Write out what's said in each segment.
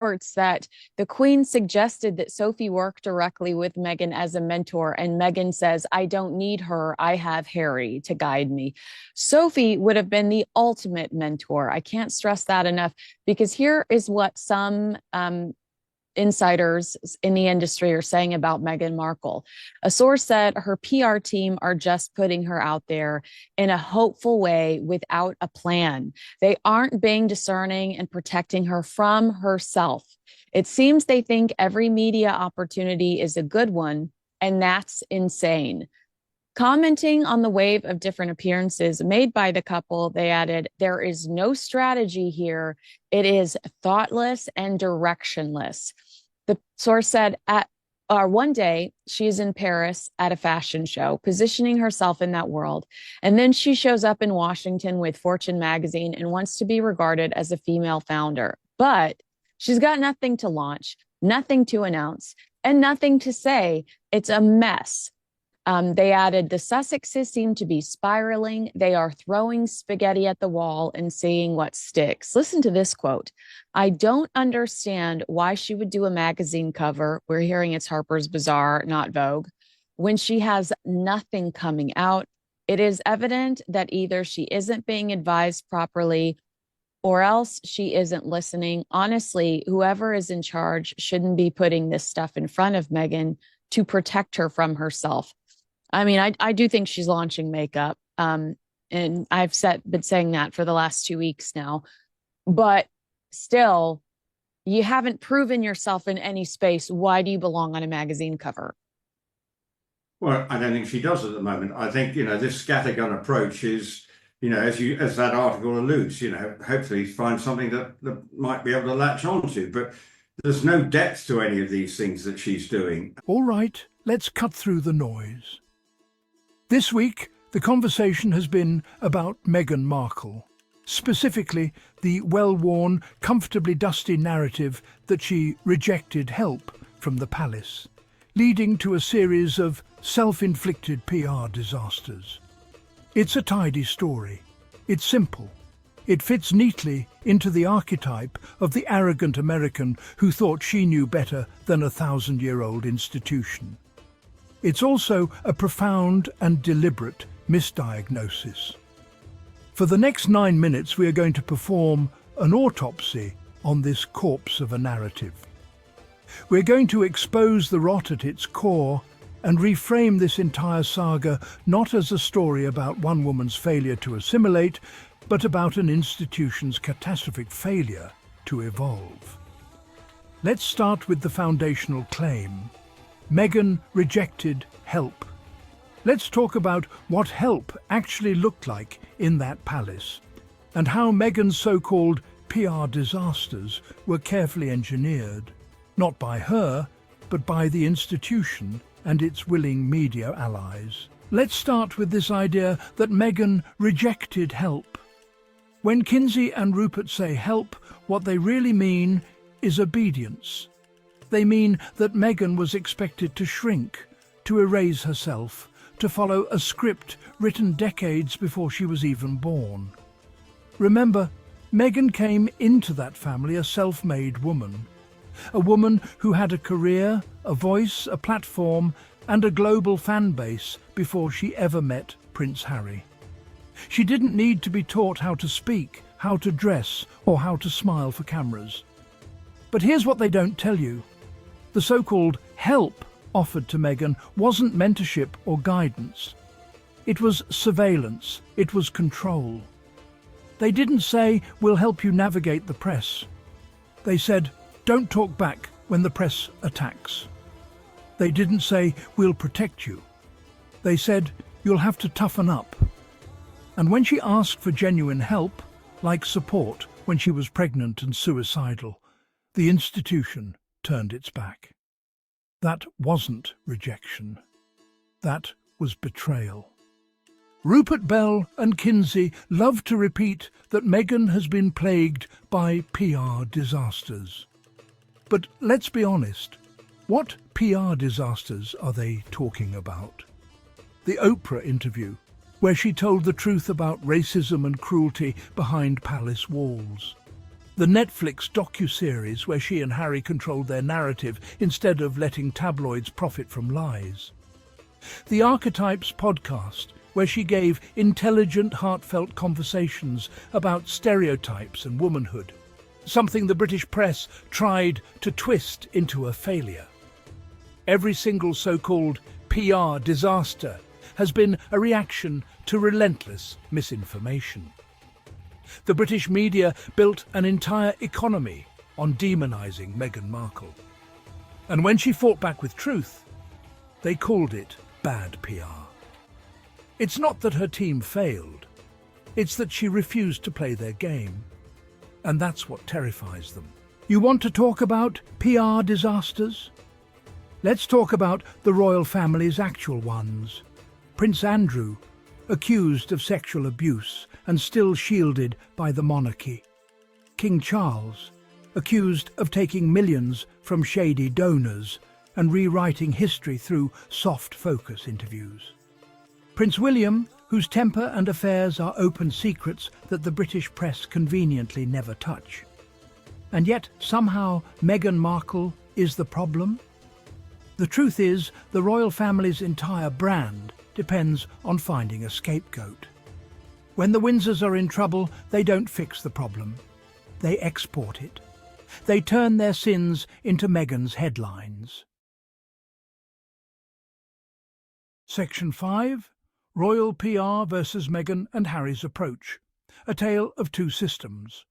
reports that the Queen suggested that Sophie work directly with Meghan as a mentor, and Meghan says, I don't need her. I have Harry to guide me. Sophie would have been the ultimate mentor. I can't stress that enough, because here is what some insiders in the industry are saying about Meghan Markle. A source said her PR team are just putting her out there in a hopeful way without a plan. They aren't being discerning and protecting her from herself. It seems they think every media opportunity is a good one, and that's insane. Commenting on the wave of different appearances made by the couple, they added, there is no strategy here. It is thoughtless and directionless. The source said, one day she's in Paris at a fashion show, positioning herself in that world. And then she shows up in Washington with Fortune magazine and wants to be regarded as a female founder. But she's got nothing to launch, nothing to announce, and nothing to say. It's a mess. They added, the Sussexes seem to be spiraling. They are throwing spaghetti at the wall and seeing what sticks. Listen to this quote. I don't understand why she would do a magazine cover. We're hearing it's Harper's Bazaar, not Vogue, when she has nothing coming out. It is evident that either she isn't being advised properly or else she isn't listening. Honestly, whoever is in charge shouldn't be putting this stuff in front of Meghan to protect her from herself. I mean, I do think she's launching makeup. And I've been saying that for the last 2 weeks now. But still, you haven't proven yourself in any space. Why do you belong on a magazine cover? Well, I don't think she does at the moment. I think, this scattergun approach is, as that article alludes, hopefully find something that might be able to latch onto. But there's no depth to any of these things that she's doing. All right, let's cut through the noise. This week, the conversation has been about Meghan Markle, specifically the well-worn, comfortably dusty narrative that she rejected help from the palace, leading to a series of self-inflicted PR disasters. It's a tidy story. It's simple. It fits neatly into the archetype of the arrogant American who thought she knew better than a 1,000-year-old institution. It's also a profound and deliberate misdiagnosis. For the next 9 minutes, we are going to perform an autopsy on this corpse of a narrative. We're going to expose the rot at its core and reframe this entire saga not as a story about one woman's failure to assimilate, but about an institution's catastrophic failure to evolve. Let's start with the foundational claim. Meghan rejected help. Let's talk about what help actually looked like in that palace, and how Meghan's so-called PR disasters were carefully engineered, not by her, but by the institution and its willing media allies. Let's start with this idea that Meghan rejected help. When Kinsey and Rupert say help, what they really mean is obedience. They mean that Meghan was expected to shrink, to erase herself, to follow a script written decades before she was even born. Remember, Meghan came into that family a self-made woman. A woman who had a career, a voice, a platform, and a global fan base before she ever met Prince Harry. She didn't need to be taught how to speak, how to dress, or how to smile for cameras. But here's what they don't tell you. The so-called help offered to Meghan wasn't mentorship or guidance. It was surveillance. It was control. They didn't say, we'll help you navigate the press. They said, don't talk back when the press attacks. They didn't say, we'll protect you. They said, you'll have to toughen up. And when she asked for genuine help, like support when she was pregnant and suicidal, the institution turned its back. That wasn't rejection. That was betrayal. Rupert Bell and Kinsey love to repeat that Meghan has been plagued by PR disasters. But let's be honest, what PR disasters are they talking about? The Oprah interview, where she told the truth about racism and cruelty behind palace walls. The Netflix docuseries where she and Harry controlled their narrative instead of letting tabloids profit from lies. The Archetypes podcast, where she gave intelligent, heartfelt conversations about stereotypes and womanhood, something the British press tried to twist into a failure. Every single so-called PR disaster has been a reaction to relentless misinformation. The British media built an entire economy on demonising Meghan Markle. And when she fought back with truth, they called it bad PR. It's not that her team failed, it's that she refused to play their game. And that's what terrifies them. You want to talk about PR disasters? Let's talk about the royal family's actual ones. Prince Andrew, accused of sexual abuse and still shielded by the monarchy. King Charles, accused of taking millions from shady donors and rewriting history through soft focus interviews. Prince William, whose temper and affairs are open secrets that the British press conveniently never touch. And yet, somehow, Meghan Markle is the problem? The truth is, the royal family's entire brand depends on finding a scapegoat. When the Windsors are in trouble, they don't fix the problem. They export it. They turn their sins into Meghan's headlines. Section 5. Royal PR versus Meghan and Harry's approach. A tale of two systems.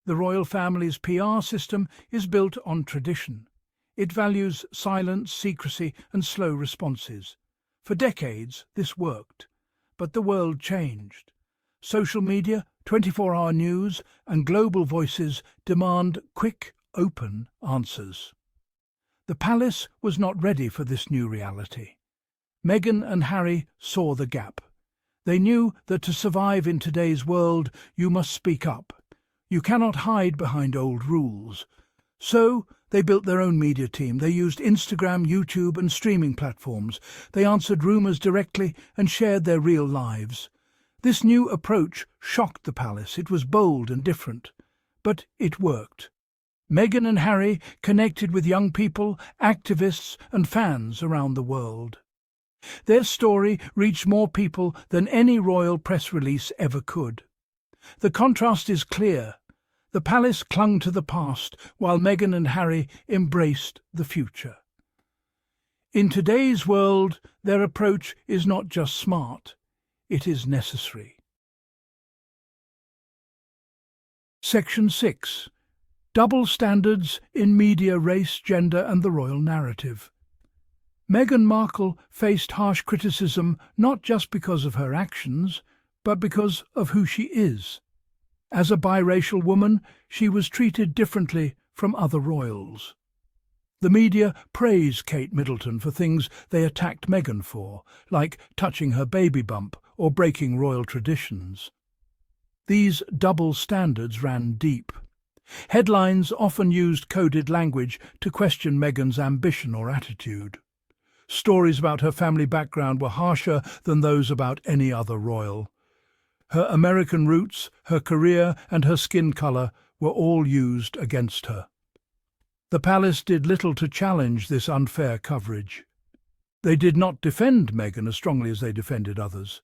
The royal family's PR system is built on tradition. It values silence, secrecy, and slow responses. For decades, this worked. But the world changed. Social media, 24-hour news, and global voices demand quick, open answers. The palace was not ready for this new reality. Meghan and Harry saw the gap. They knew that to survive in today's world, you must speak up. You cannot hide behind old rules. So, they built their own media team. They used Instagram, YouTube, and streaming platforms. They answered rumours directly and shared their real lives. This new approach shocked the palace. It was bold and different. But it worked. Meghan and Harry connected with young people, activists, and fans around the world. Their story reached more people than any royal press release ever could. The contrast is clear. The palace clung to the past, while Meghan and Harry embraced the future. In today's world, their approach is not just smart, it is necessary. Section 6. Double standards in media, race, gender, and the royal narrative. Meghan Markle faced harsh criticism not just because of her actions, but because of who she is. As a biracial woman, she was treated differently from other royals. The media praise Kate Middleton for things they attacked Meghan for, like touching her baby bump or breaking royal traditions. These double standards ran deep. Headlines often used coded language to question Meghan's ambition or attitude. Stories about her family background were harsher than those about any other royal. Her American roots, her career, and her skin colour were all used against her. The palace did little to challenge this unfair coverage. They did not defend Meghan as strongly as they defended others.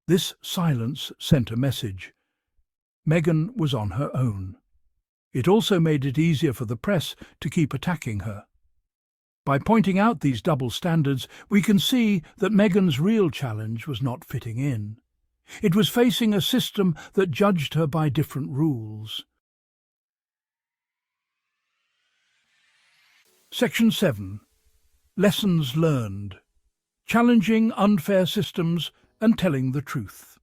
This silence sent a message. Meghan was on her own. It also made it easier for the press to keep attacking her. By pointing out these double standards, we can see that Meghan's real challenge was not fitting in. It was facing a system that judged her by different rules. Section 7. Lessons learned. Challenging unfair systems and telling the truth.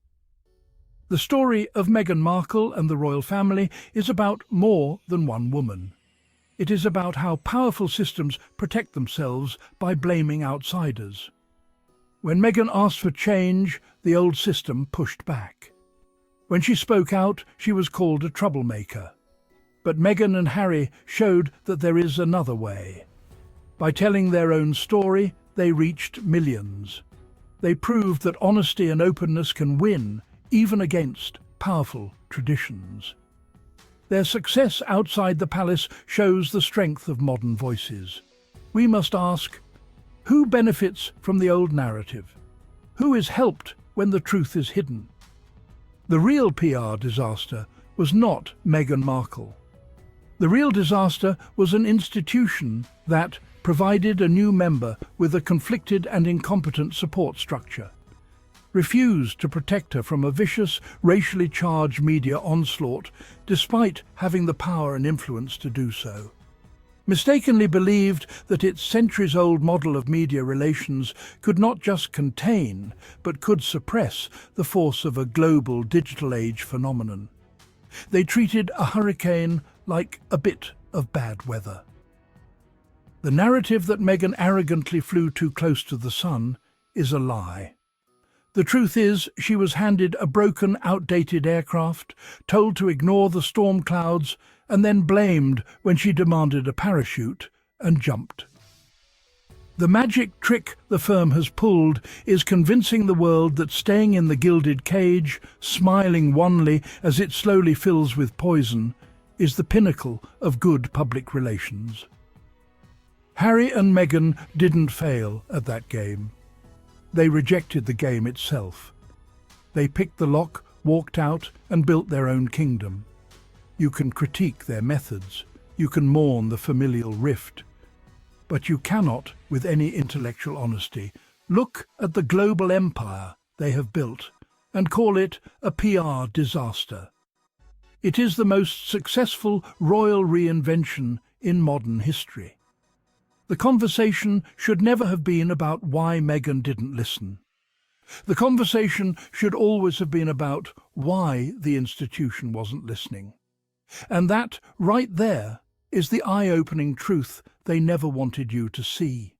The story of Meghan Markle and the royal family is about more than one woman. It is about how powerful systems protect themselves by blaming outsiders. When Meghan asked for change, the old system pushed back. When she spoke out, she was called a troublemaker. But Meghan and Harry showed that there is another way. By telling their own story, they reached millions. They proved that honesty and openness can win, even against powerful traditions. Their success outside the palace shows the strength of modern voices. We must ask, who benefits from the old narrative? Who is helped when the truth is hidden? The real PR disaster was not Meghan Markle. The real disaster was an institution that provided a new member with a conflicted and incompetent support structure, refused to protect her from a vicious, racially charged media onslaught despite having the power and influence to do so, mistakenly believed that its centuries-old model of media relations could not just contain, but could suppress the force of a global digital age phenomenon. They treated a hurricane like a bit of bad weather. The narrative that Meghan arrogantly flew too close to the sun is a lie. The truth is, she was handed a broken, outdated aircraft, told to ignore the storm clouds, and then blamed when she demanded a parachute and jumped. The magic trick the firm has pulled is convincing the world that staying in the gilded cage, smiling wanly as it slowly fills with poison, is the pinnacle of good public relations. Harry and Meghan didn't fail at that game. They rejected the game itself. They picked the lock, walked out, and built their own kingdom. You can critique their methods, you can mourn the familial rift, but you cannot, with any intellectual honesty, look at the global empire they have built and call it a PR disaster. It is the most successful royal reinvention in modern history. The conversation should never have been about why Meghan didn't listen. The conversation should always have been about why the institution wasn't listening. And that, right there, is the eye-opening truth they never wanted you to see.